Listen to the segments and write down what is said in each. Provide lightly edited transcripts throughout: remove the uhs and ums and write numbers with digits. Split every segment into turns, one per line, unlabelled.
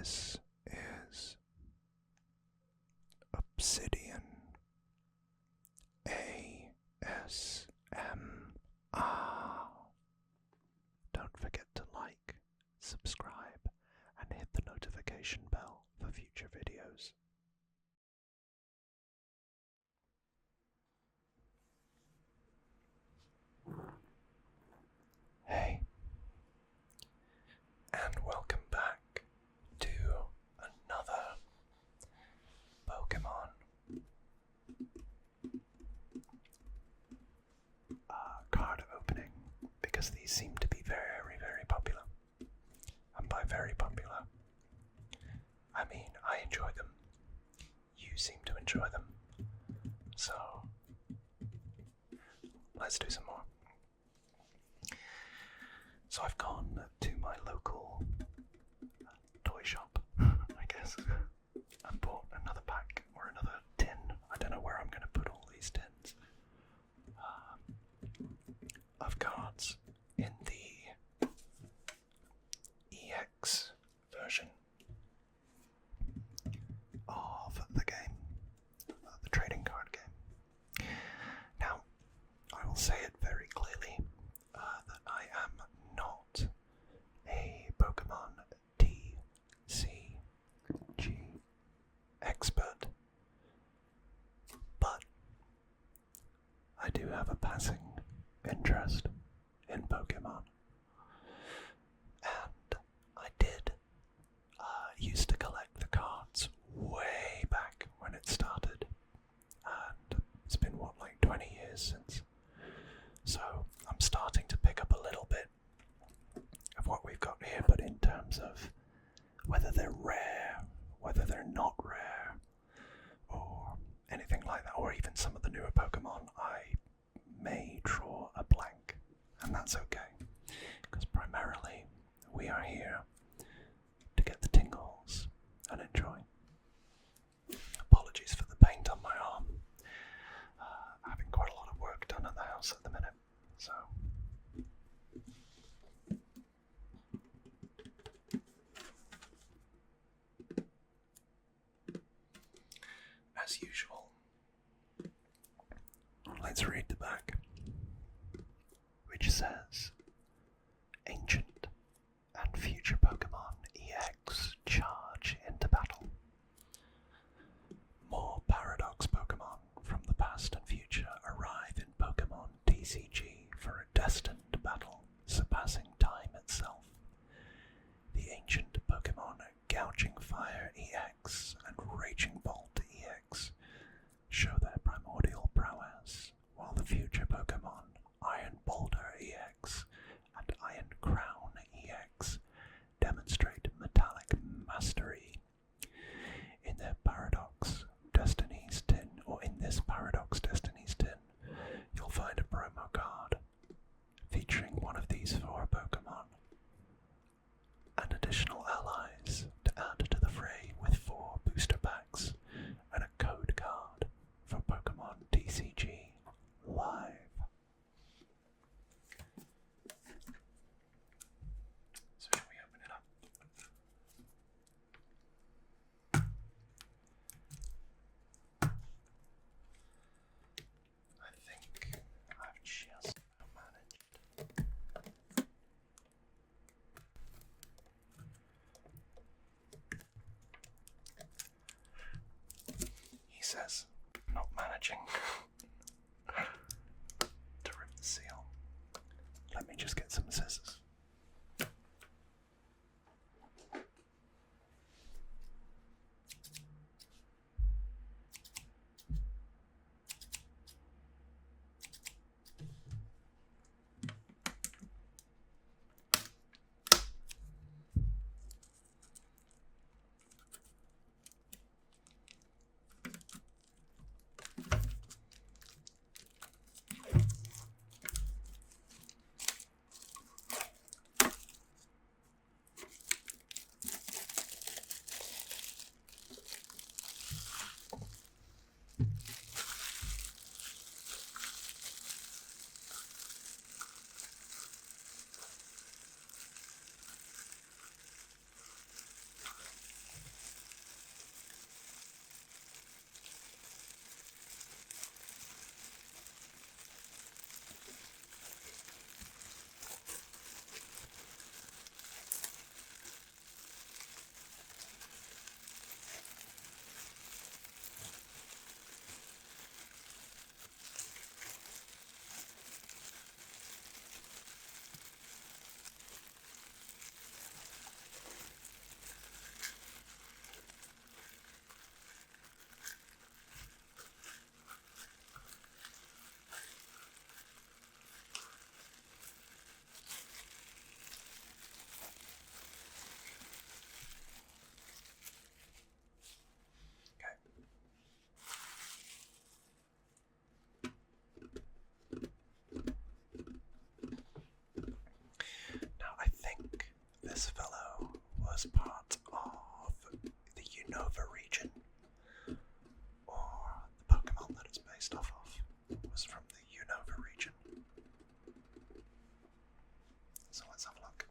This is Obsidian ASMR. Don't forget to like, subscribe, and hit the notification bell for future videos. Hey, and welcome back to another Pokemon card opening, because these seem to be very, very popular. And by very popular, I mean I enjoy them. You seem to enjoy them. So, let's do some more. So I've gone to my local toy shop, I guess, and bought another pack or another tin. I don't know where I'm going to put all these tins of cards in the EX version of the game, the trading card game. Now, I will say it very clearly that I am not a Pokemon TCG expert, but I do have a passing interest in Pokemon, and I did used to collect the cards way back when it started, and it's been like 20 years since. So I'm starting to pick up a little bit of what we've got here, but in terms of whether they're rare, whether they're not rare, or anything like that, or even some of the newer Pokemon, I may draw a blank, and that's okay, because primarily we are here to get the tingles and enjoy. Apologies for the paint on my arm. Having quite a lot of work done at the house at the minute, so. As usual, let's read the back, which says, Ancient and future Pokemon EX charge into battle. More Paradox Pokemon from the past and future arrive in Pokemon TCG for a destined battle surpassing time itself. The ancient Pokemon Gouging Fire EX and Raging Bolt EX show their primordial prowess, while the future Pokemon Iron Boulder EX and Iron Crown EX demonstrate metallic mastery. In their Paradox Destiny's tin, or in this Paradox Destiny's tin, you'll find a promo card featuring one of these 4 Pokemon and additional allies to add to the fray with 4 booster packs and a code card for Pokemon TCG Live. So shall we open it up? I think I've just managed. He says, not managing to rip the seal. Let me just get some scissors. was part of the Unova region, or the Pokemon that it's based off of was from the Unova region. So let's have a look.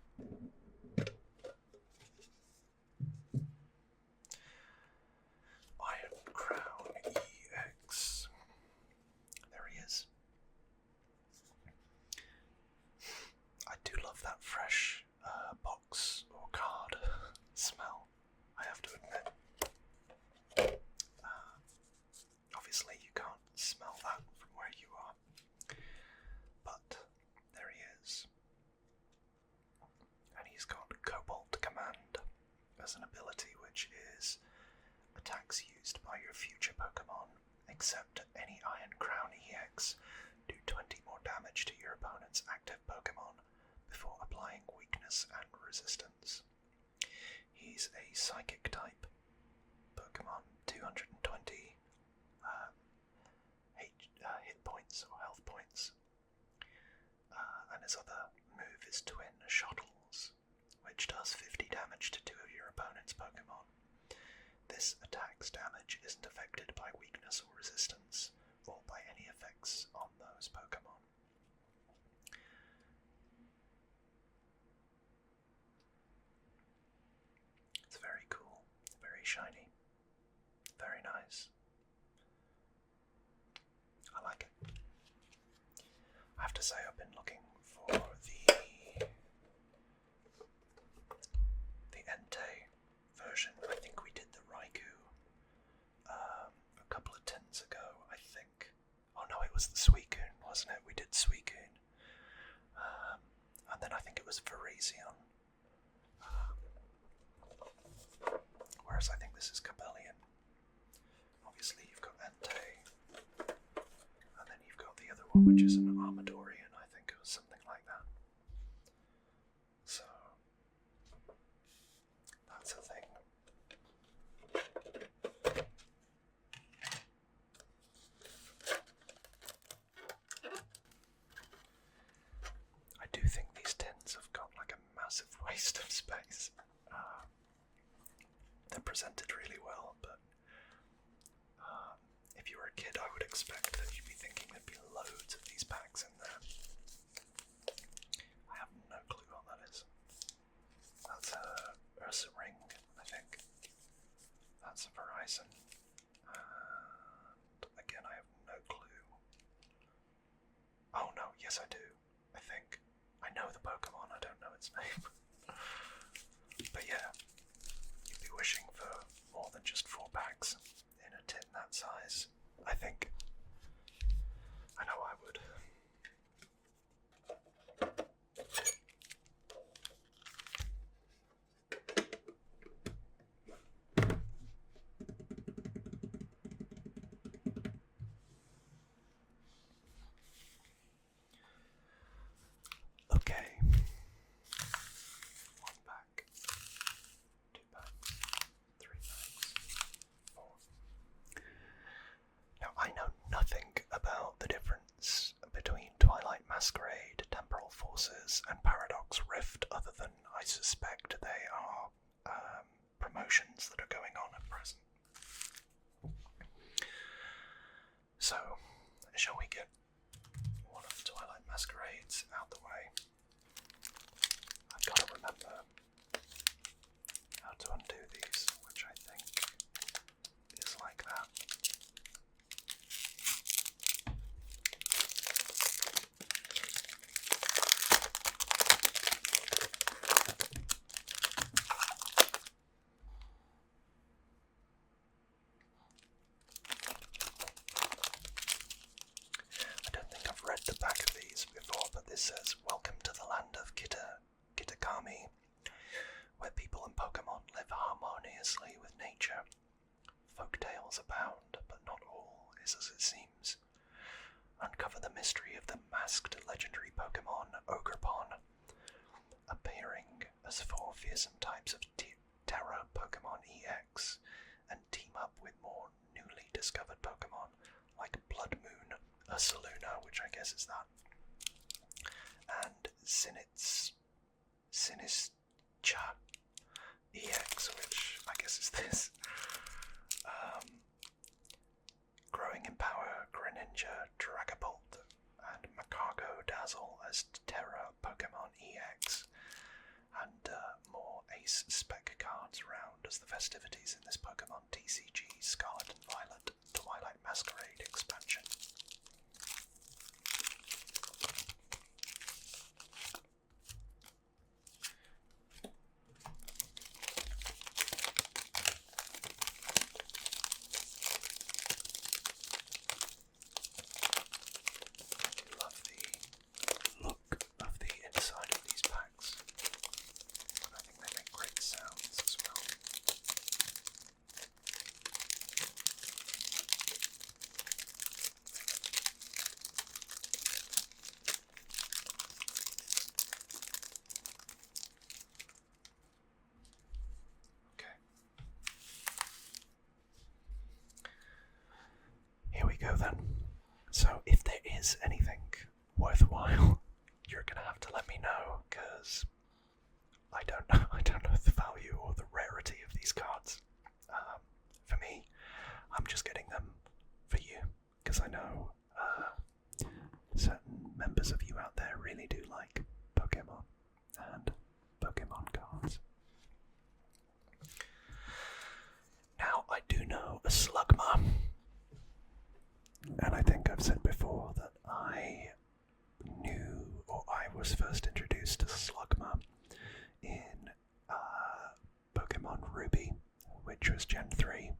Iron Crown EX. There he is. I do love that fresh box or card smell, I have to admit. Obviously you can't smell that from where you are, but there he is. And he's got Cobalt Command as an ability, which is attacks used by your future Pokemon, except any Iron Crown EX, do 20 more damage to your opponent's active Pokemon before applying weakness and resistance. He's a Psychic type Pokemon, 220 hit points or health points, and his other move is Twin Shuttles, which does 50 damage to 2 of your opponent's Pokemon. This attack's damage isn't affected by weakness or resistance, or by any effects on those Pokemon. It's very cool, very shiny, very nice. I like it. I have to say I've been looking for the Entei version. I think we did the Raikou a couple of tins ago, I think. Oh no, it was the Suicune, wasn't it? We did Suicune. And then I think it was Virizion. Whereas I think this is Cabellion. Obviously you've got Entei. And then you've got the other one, which is an Armadorian, I think, or something like that. So that's a thing. I do think these tins have got like a massive waste of space. They're presented really well, but if you were a kid, I would expect that you'd be thinking there'd be loads of these packs in there. I have no clue what that is. That's a Ursa Ring, I think. That's a Verizon. And again, I have no clue. Oh no, yes I do, I think. I know the Pokemon, I don't know its name. But yeah, you'd be wishing for more than just 4 packs in a tin that size, I think. I know I would. Okay. 1 pack, 2 packs, 3 packs, 4. Now I know nothing about the difference between Twilight Masquerade, Temporal Forces, and Paradox Rift, other than I suspect they are promotions that are going on at present. So, shall we get one of the Twilight Masquerades out the way? I've got to remember how to undo these, which I think is like that. I don't think I've read the back of these before, but this says, "Welcome to the land of Kitakami, where people and Pokemon live harmoniously with nature. Folk tales abound, but not all is as it seems. Uncover the mystery of the masked legendary Pokemon Ogrepon, appearing as 4 fearsome types of Terra Pokemon EX, and team up with more newly discovered Pokemon like Blood Moon, Ursaluna, which I guess is that, and Sinistcha, EX, which I guess is this. Growing in power, Greninja, Dragapult, and Macago Dazzle as Terra Pokemon EX, and more Ace Spec cards around as the festivities in this Pokemon TCG Scarlet and Violet Twilight Masquerade expansion. Go then. So if there is anything worthwhile, you're gonna have to let me know, because I don't know the value or the rarity of these cards. For me, I'm just getting them for you, because I know certain members of you out there really do like Pokemon and Pokemon cards. Now, I do know a Slugma. And I think I've said before that I was first introduced to Slugma in Pokemon Ruby, which was Gen 3,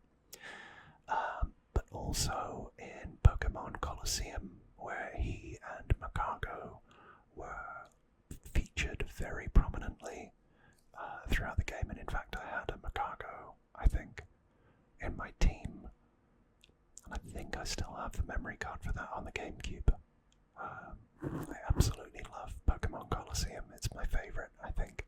but also in Pokemon Colosseum, where he and Macago were featured very prominently throughout the game, and in fact I had a Macago, I think, in my team. I think I still have the memory card for that on the GameCube. I absolutely love Pokemon Colosseum. It's my favourite, I think.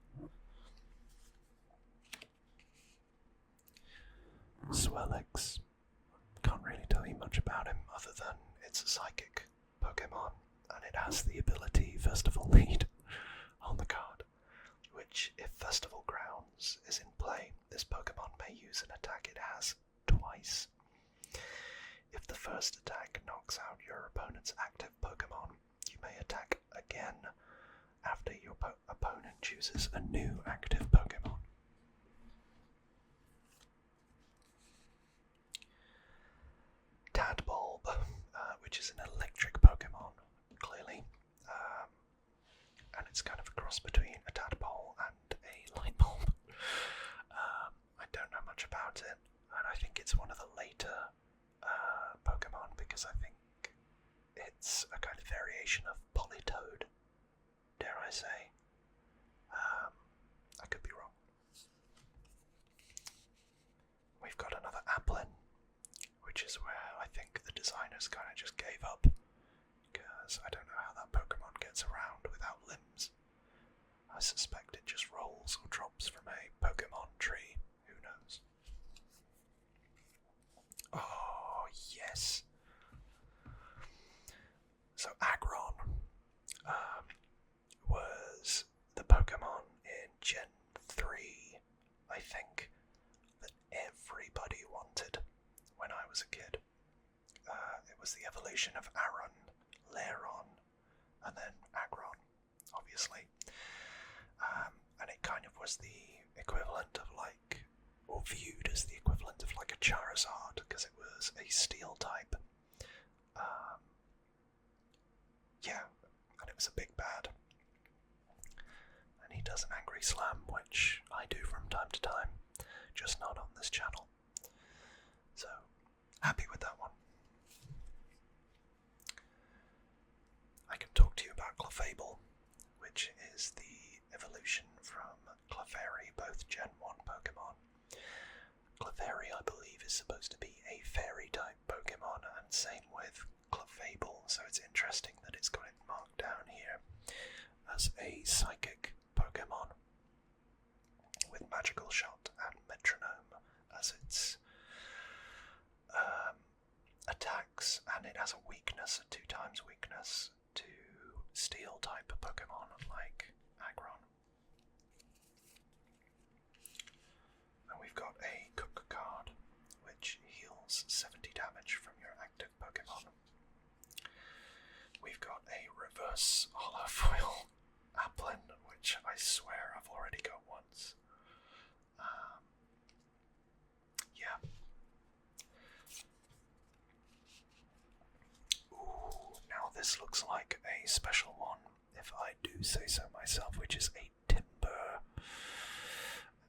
Swellix. Can't really tell you much about him other than it's a psychic Pokemon and it has the ability Festival Lead on the card, which if Festival Grounds is in play, this Pokemon may use an attack it has twice. If the first attack knocks out your opponent's active Pokemon, you may attack again after your opponent chooses a new active Pokemon. Tadbulb, which is an electric Pokemon, clearly, and it's kind of a cross between a Tadpole and a light bulb. I don't know much about it, and I think it's one of the later Pokemon, because I think it's a kind of variation of Politoed, dare I say. I could be wrong. We've got another Applin, which is where I think the designers kind of just gave up, because I don't know how that Pokemon gets around without limbs. I suspect it just rolls or drops from a Pokemon tree, who knows. Oh, yes. So Aggron was the Pokemon in Gen 3, I think, that everybody wanted when I was a kid. It was the evolution of Aron, Lairon, and then Aggron, obviously. And it kind of was the equivalent of or viewed as the equivalent of a Charizard, because it was a steel type. And it was a big bad. And he does an Angry Slam, which I do from time to time, just not on this channel. So, happy with that one. I can talk to you about Clefable, which is the evolution from Clefairy, both Gen 1 Pokemon. Clefairy, I believe, is supposed to be a fairy-type Pokemon, and same with Clefable, so it's interesting that it's got it marked down here as a psychic Pokemon with Magical Shot and Metronome as its attacks, and it has a weakness, a 2x weakness to Steel-type Pokemon like Aggron. reverse holofoil Applin, which I swear I've already got once. Yeah. Ooh, now this looks like a special one, if I do say so myself, which is a Timber.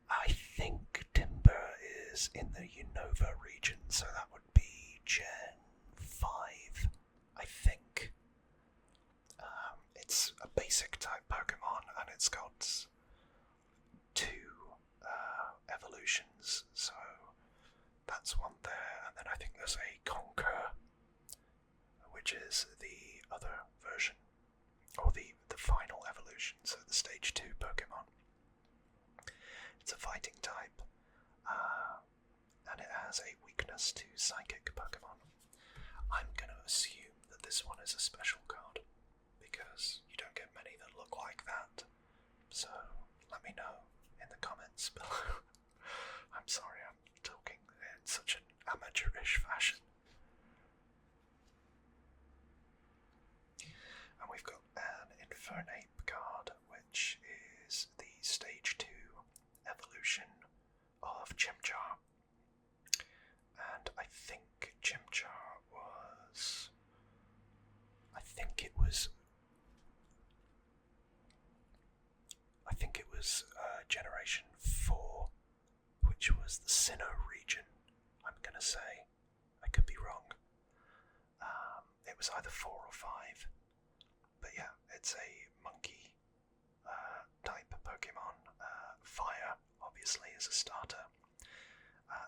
I think Timber is in the Unova region, so that would be Gen 5, I think. It's a basic type Pokemon, and it's got 2 evolutions, so that's one there, and then I think there's a Conquer, which is the other version, or the final evolution, so the Stage 2 Pokemon. It's a fighting type, and it has a weakness to Psychic Pokemon. I'm going to assume that this one is a special card, because you don't get many that look like that, so let me know in the comments below. I'm sorry I'm talking in such an amateurish fashion. And we've got an Infernape card, which is the Stage 2 evolution of Chimchar. And I think Chimchar was... I think it was Generation 4, which was the Sinnoh region, I'm gonna say. I could be wrong. It was either 4 or 5. But yeah, it's a monkey type Pokemon. Fire, obviously, is a starter.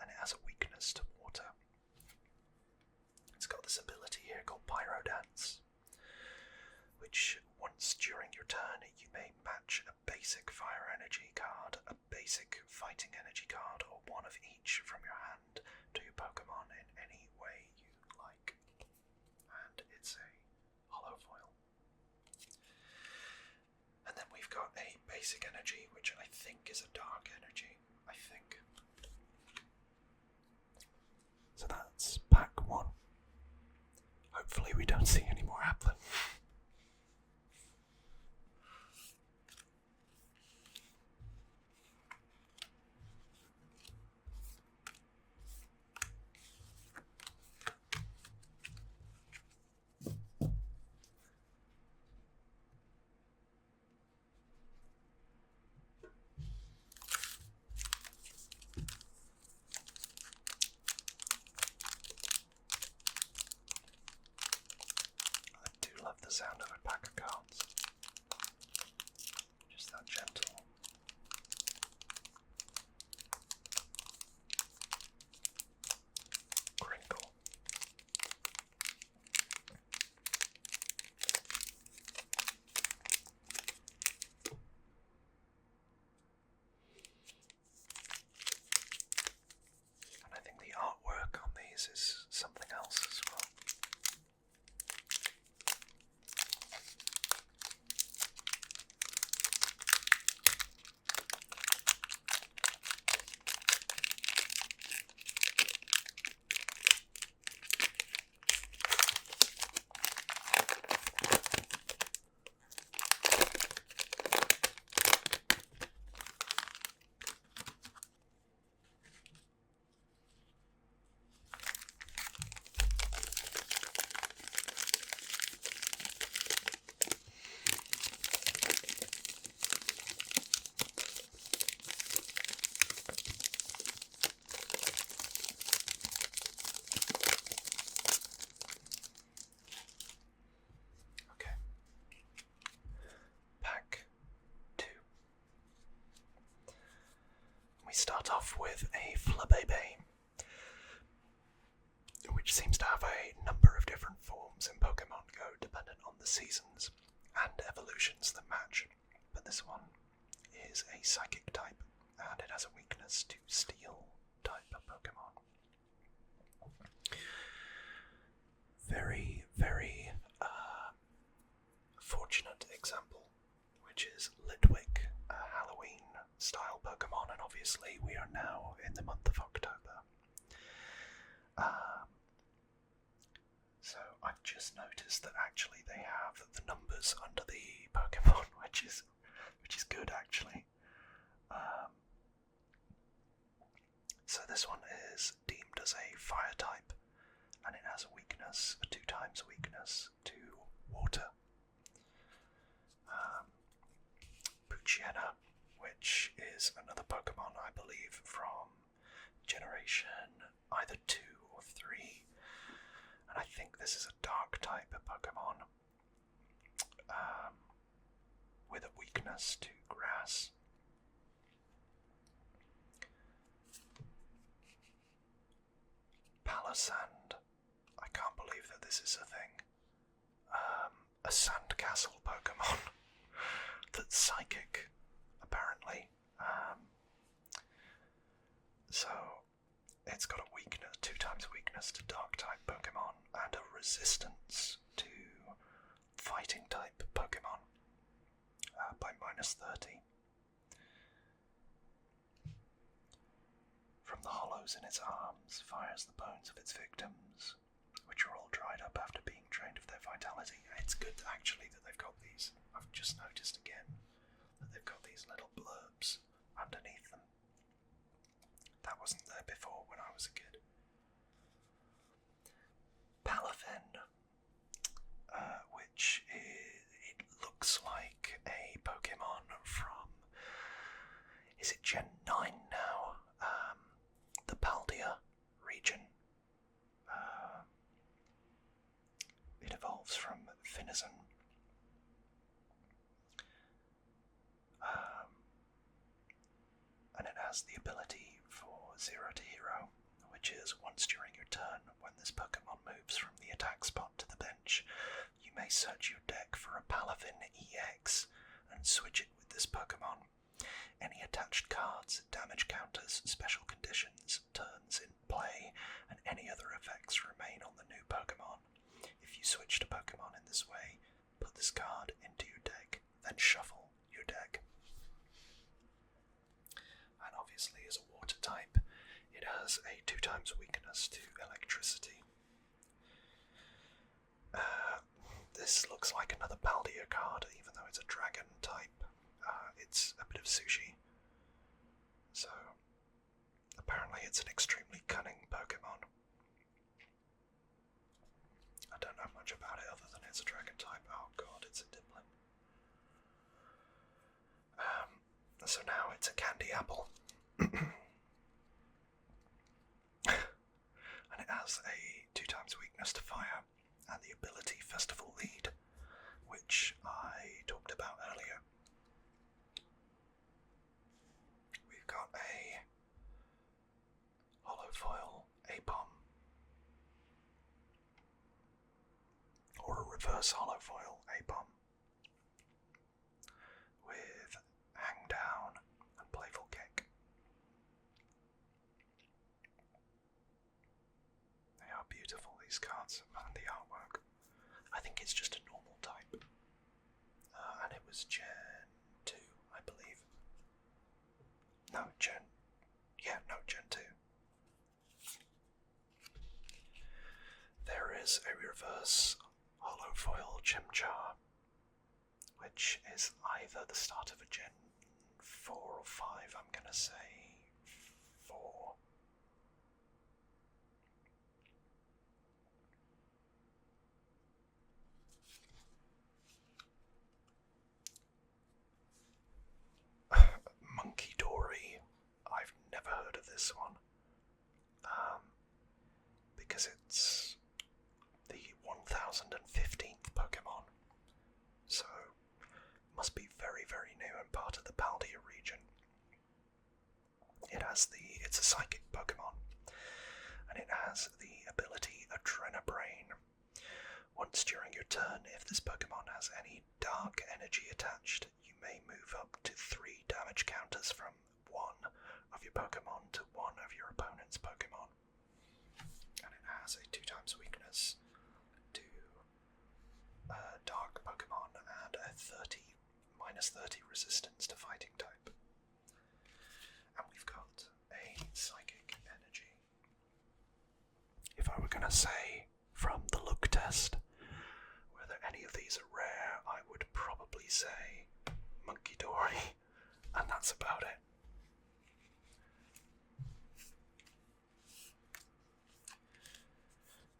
And it has a weakness to water. It's got this ability here called Pyro Dance, which once during your turn you may match a basic fire energy card, a basic fighting energy card, or one of each from your hand to your Pokemon in any way you like. And it's a holofoil. And then we've got a basic energy, which I think is a dark energy. I think. So that's pack 1. Hopefully we don't see any more Applin. Love the sound of a pack of cards. Just that gentle. Crinkle. And I think the artwork on these is something else as well. Start off with a Flabébé, which seems to have a number of different forms in Pokemon Go dependent on the seasons and evolutions that match, but this one is a Psychic type and it has a weakness to Steel type of Pokemon. Very, very fortunate example, which is Litwick, a Halloween style Pokemon, and obviously we are now in the month of October. So I've just noticed that actually they have the numbers under the Pokemon, which is good actually. So this one is deemed as a fire type, and it has a weakness, a 2 times weakness to water. Puchiena, which is another Pokemon, I believe, from generation either 2 or 3, and I think this is a dark type of Pokemon with a weakness to grass. Palisand, I can't believe that this is a thing. A sandcastle Pokemon that's psychic, apparently. So it's got a weakness, 2 times weakness to dark type Pokemon, and a resistance to fighting type Pokemon by -30. From the hollows in its arms fires the bones of its victims, which are all dried up after being drained of their vitality. It's good actually that they've got these. I've just noticed again that they've got these little blurbs underneath them. That wasn't there before when I was a kid. Palafin, which it looks like a Pokemon from, is it Gen 9 now? The Paldea region. It evolves from Finizen. And it has the ability for 0 to Hero, which is once during your turn, when this Pokemon moves from the attack spot to the bench, you may search your deck for a Palafin EX and switch it with this Pokemon. Any attached cards, damage counters, special conditions, turns in play, and any other effects remain on the new Pokemon. If you switch to Pokemon in this way, put this card into your deck, then shuffle your deck. And obviously as a water type, it has a 2 times weakness to electricity. This looks like another Paldea card, even though it's a dragon type. It's a bit of sushi. So, apparently it's an extremely cunning Pokemon. I don't know much about it other than it's a dragon type. Oh god, it's a Diplin. So now it's a candy apple. And it has a 2 times weakness to fire and the ability Festival Lead, which I talked about earlier. We've got a holofoil Apom, or a reverse holofoil Apom, with Hang Down and Playful Kick. They are beautiful, these cards, and the artwork. I think it's just a normal type. And it was Gen 2, I believe. Gen 2. There is a reverse holofoil Chimchar, which is either the start of a Gen 4 or 5, I'm gonna say 4. Monkey Dory, I've never heard of this one, because it's the 1015th Pokemon, so must be very, very new and part of the Paldea region. It's a psychic Pokemon, and it has the ability Adrenabrain. Once during your turn, if this Pokemon has any dark energy attached, you may move up to 3 damage counters from one of your Pokemon to one of your opponent's Pokemon. And it has a 2 times weakness to dark Pokemon and a -30 resistance to fighting type. And we've got a psychic energy. If I were going to say from the look test, is a monkey dory, and that's about it.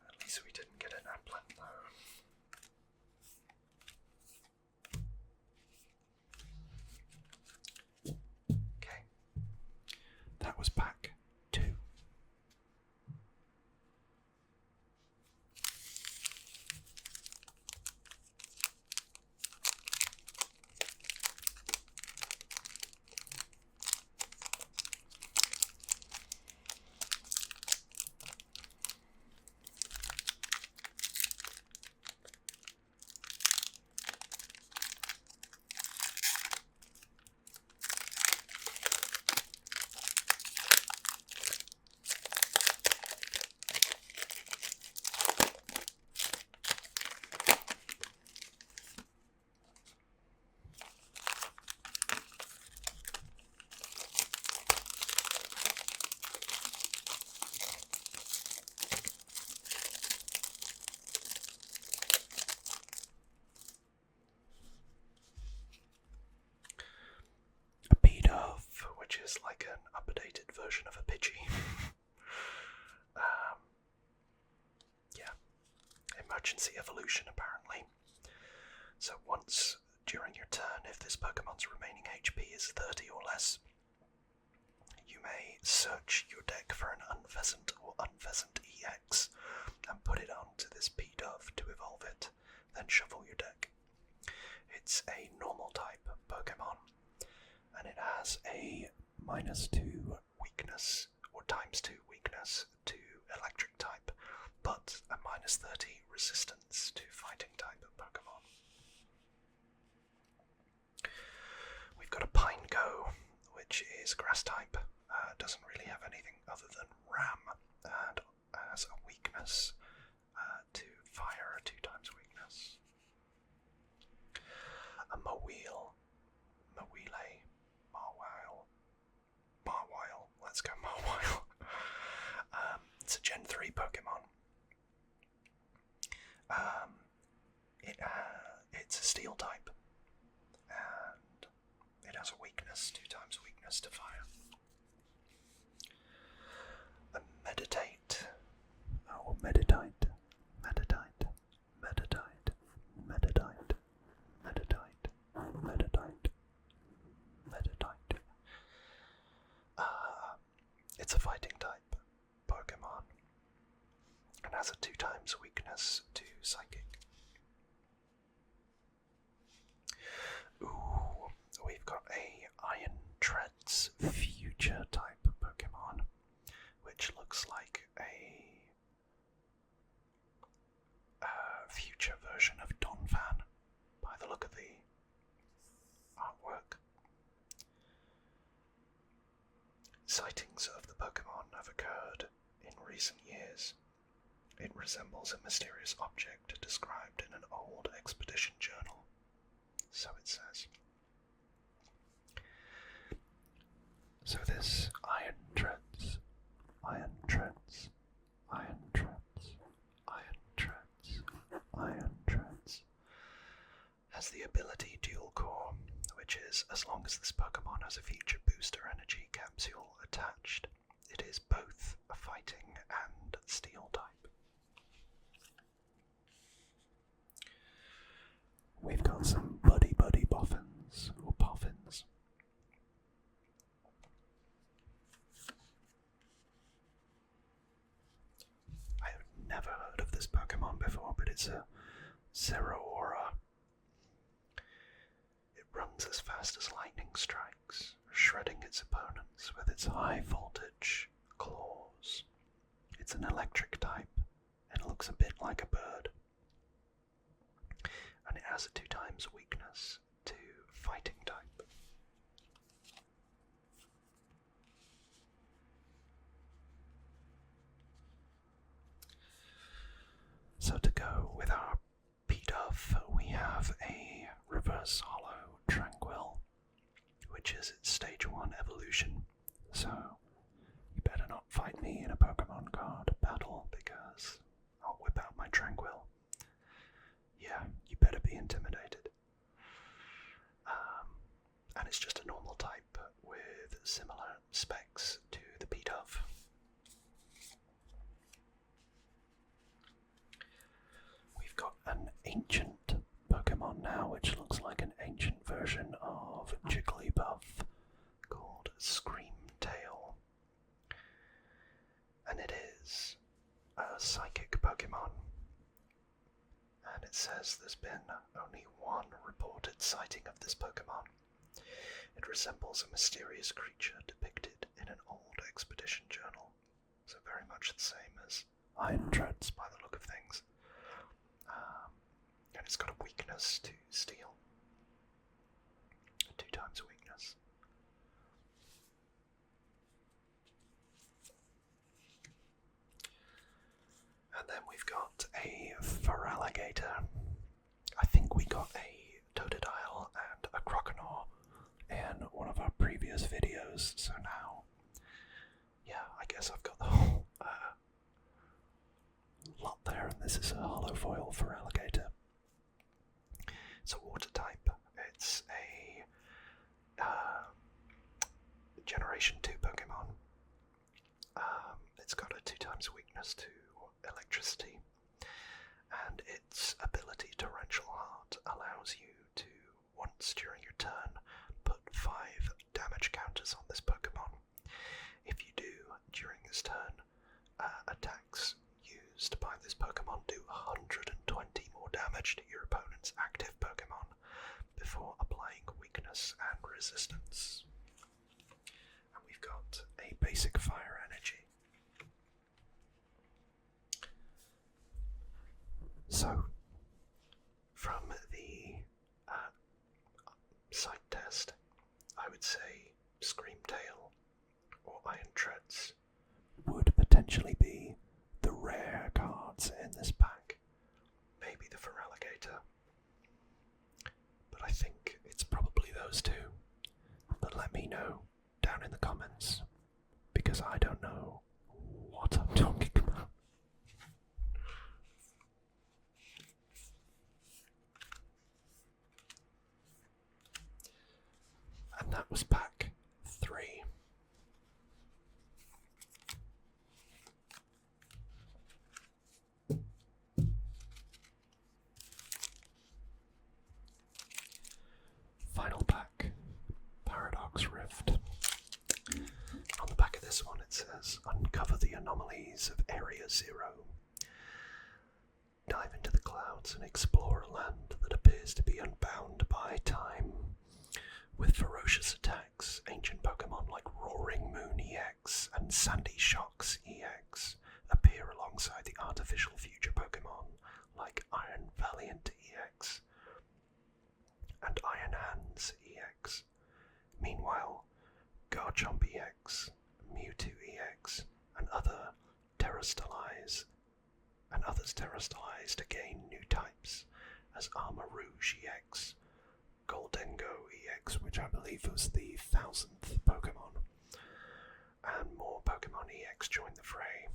At least we didn't get an applet though. Okay, that was pack 2. Which is like an updated version of a Pidgey. Yeah, emergency evolution apparently. So once during your turn, if this Pokemon's remaining HP is 30 or less, you may search your deck for an Unpheasant or Unpheasant EX and put it onto this P-Dove to evolve it, then shuffle your deck. It's a normal type Pokemon, and it has a -2 weakness, or ×2 weakness to electric type, but a -30 resistance to fighting type Pokemon. We've got a Pineco, which is grass type, doesn't really have anything other than Ram, and has a weakness to fire, a 2x weakness. A Mawile, let's go Mawile. It's a Gen 3 Pokemon. It's a Steel type, and it has a weakness, 2x weakness to fire. A Meditite, Meditite. It's a fighting type Pokemon and has a 2x weakness to psychic. Ooh, we've got a Iron Treads future type Pokemon, which looks like a future version of Donphan by the look of the artwork. Sightings of the Pokemon have occurred in recent years. It resembles a mysterious object described in an old expedition journal, so it says. So this Iron Treads has the ability Dual Core, which is, as long as this Pokemon has a future booster energy capsule attached, it is both a fighting and steel type. We've got some buddy boffins, or poffins. I have never heard of this Pokemon before, but it's a Zeraora. It runs as fast as lightning strikes, shredding its opponents with its high voltage claws. It's an electric type and looks a bit like a bird. And it has a 2x weakness to fighting type. So to go with our P-Dove, we have a Reverse Hollow Tranquil, which is its stage 1 evolution. So you better not fight me in a Pokemon card battle, because I'll whip out my Tranquil. Yeah, you better be intimidated. Screamtail. And it is a psychic Pokemon. And it says there's been only one reported sighting of this Pokemon. It resembles a mysterious creature depicted in an old expedition journal. So very much the same as Iron Treads by the look of things. And it's got a weakness to steel. 2 times weakness. And then we've got a Feraligatr. I think we got a Totodile and a Croconaw in one of our previous videos, so now, yeah, I guess I've got the whole lot there, and this is a hollow foil Feraligatr. It's a water type. It's a Generation 2 Pokemon. It's got a 2 times weakness to electricity, and its ability Torrential Heart allows you to, once during your turn, put 5 damage counters on this Pokemon. If you do, during this turn, attacks used by this Pokemon do 120 more damage to your opponent's active Pokemon before applying weakness and resistance. And we've got a basic Fire Energy. So, from the side test, I would say Screamtail or Iron Treads would potentially be the rare cards in this pack. Maybe the Feraligatr. But I think it's probably those 2. But let me know down in the comments, because I don't know what I'm talking about. And that was pack 3. Final pack, Paradox Rift. On the back of this one it says, uncover the anomalies of Area 0. Dive into the clouds and explore a land that appears to be unbound by time. With ferocious attacks, ancient Pokemon like Roaring Moon EX and Sandy Shocks EX appear alongside the artificial future Pokemon like Iron Valiant EX and Iron Hands EX. Meanwhile, Garchomp EX, Mewtwo EX, and others terrestrialize to gain new types, as Armor Rouge EX, Goldengo EX, which I believe was the 1000th Pokemon, and more Pokemon EX join the fray.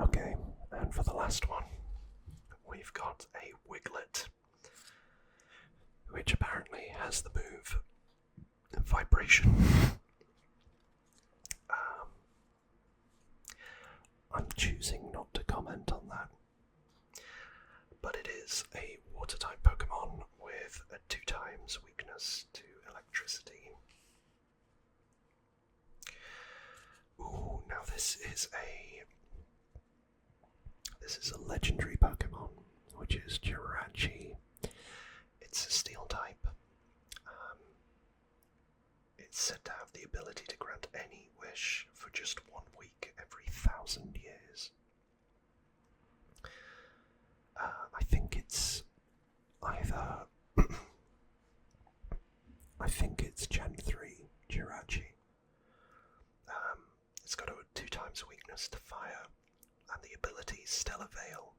Okay, and for the last one, we've got a Wiglet, which apparently has the move Vibration. I'm choosing not to comment on that, but it is a water-type Pokemon with a 2 times weakness to electricity. Ooh, now this is a legendary Pokemon, which is Jirachi. It's a steel type. It's said to have the ability to grant any wish for just 1 week every 1,000 years. I think it's either I think it's Gen 3 Jirachi. times weakness to fire, and the ability Stellar Veil,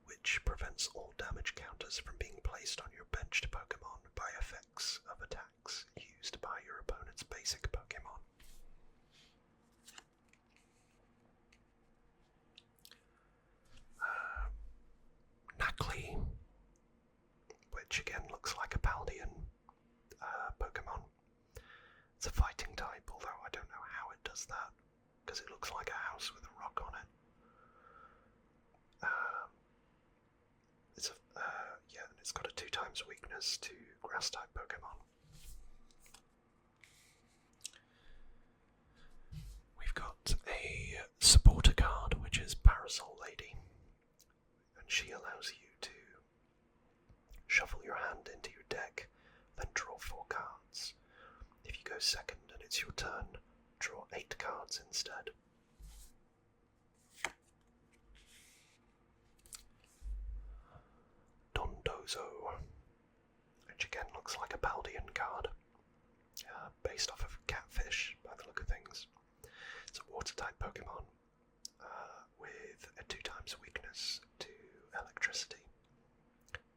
which prevents all damage counters from being placed on your benched Pokemon by effects of attacks used by your opponent's basic Pokemon. Knackley, which again looks like a Paldean Pokemon. It's a fighting type, although I don't know how it does that, because it looks like a house with a rock on it. And it's got a 2 times weakness to grass type Pokemon. We've got a supporter card, which is Parasol Lady, and she allows you to shuffle your hand into your deck, then draw 4 cards. If you go second and it's your turn, draw 8 cards instead. Dondozo, which again looks like a Paldean card, based off of Catfish by the look of things. It's a water type Pokemon with a 2 times weakness to electricity,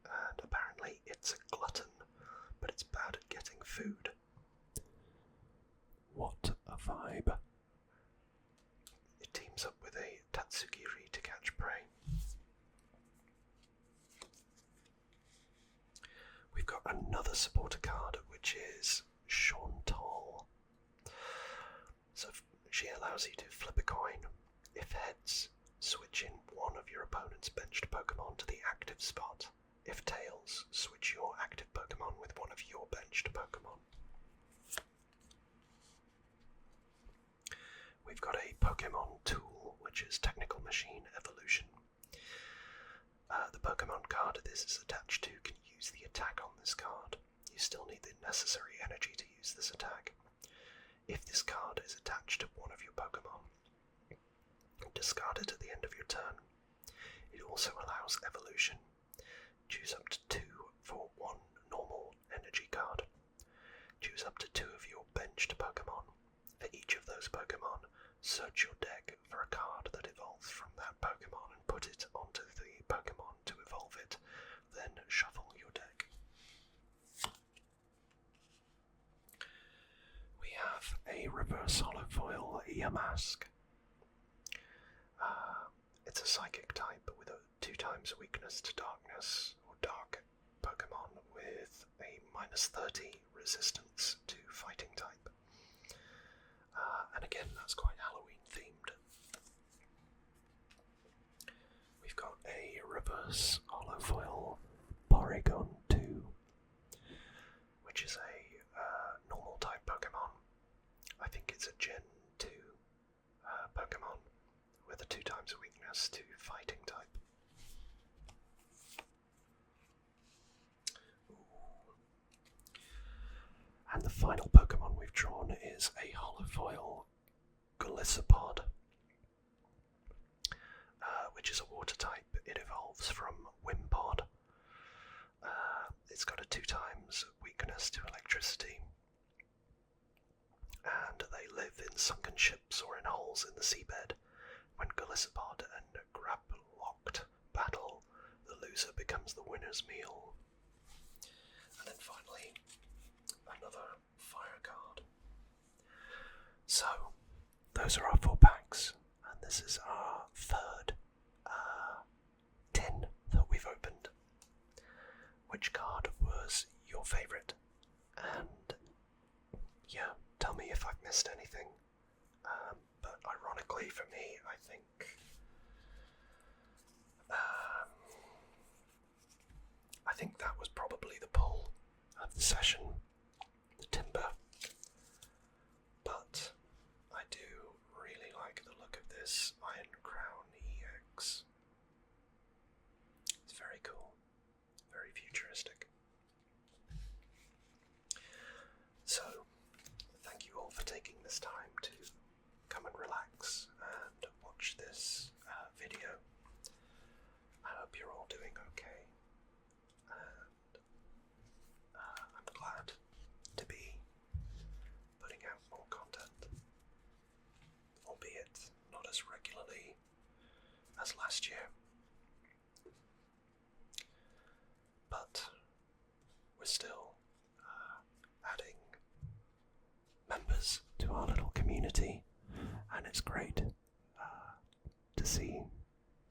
and apparently it's a glutton, but it's bad at getting food. What a vibe. It teams up with a Tatsugiri to catch prey. We've got another supporter card, which is Chantal. So she allows you to flip a coin. If heads, switch in one of your opponent's benched Pokemon to the active spot. If tails, switch your active Pokemon with one of your benched Pokemon. We've got a Pokemon tool, which is Technical Machine Evolution. The Pokemon card this is attached to can use the attack on this card. You still need the necessary energy to use this attack. If this card is attached to one of your Pokemon, discard it at the end of your turn. It also allows evolution. Choose up to 2 for 1 normal energy card. Choose up to 2 of your benched Pokemon. For each of those Pokemon, search your deck for a card that evolves from that Pokemon and put it onto the Pokemon to evolve it. Then shuffle your deck. We have a reverse holofoil Yamask. It's a psychic type with a 2 times weakness to darkness or dark Pokemon with a -30 resistance to fighting type. And again, that's quite Halloween themed. We've got a reverse holofoil Porygon 2, which is a normal type Pokemon. I think it's a Gen 2 Pokemon with a 2 times weakness to fighting type. Ooh. And the final Pokemon we've drawn is a holofoil Golisopod, which is a water type. It evolves from Wimpod. It's got a 2 times weakness to electricity, and they live in sunken ships or in holes in the seabed. When Golisopod and Graplocked battle, the loser becomes the winner's meal. And then finally, another fire card. So, those are our 4 packs, and this is our 3rd tin that we've opened. Which card was your favourite? And yeah, tell me if I've missed anything. But ironically for me, I think that was probably the pull of the session, the Timber. But I do really like the look of this Iron Crown EX. It's very cool, very futuristic. So, thank you all for taking this time to come and relax and watch this video. I hope you're all doing okay, and I'm glad to be putting out more content, albeit as last year. But we're still adding members to our little community, and it's great to see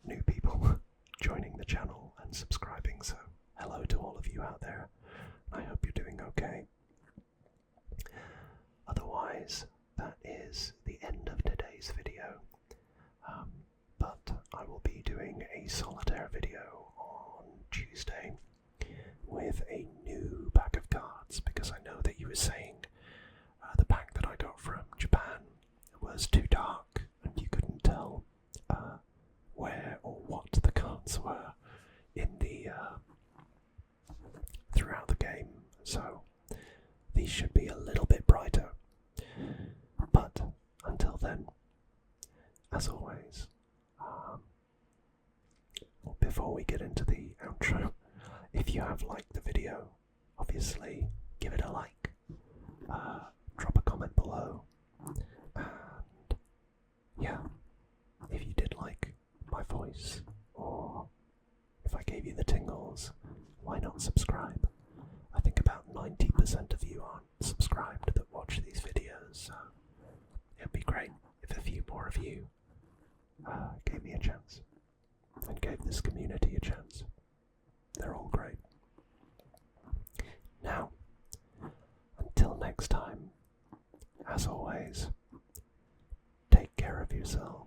new people joining the channel and subscribing, so hello to all of you out there. I hope you're doing okay. Otherwise, that is the end of today's video, but I will be doing a solitaire video on Tuesday with a new pack of cards, because I know that you were saying the pack that I got from Japan was too dark and you couldn't tell where or what the cards were in the throughout the game, so these should be a little bit brighter. But until then, as always, before we get into the outro, if you have liked the video, obviously give it a like, drop a comment below, and yeah, if you did like my voice, or if I gave you the tingles, why not subscribe? I think about 90% of you aren't subscribed that watch these videos, so it'd be great if a few more of you gave me a chance, and gave this community a chance. They're all great. Now, until next time, as always, take care of yourselves.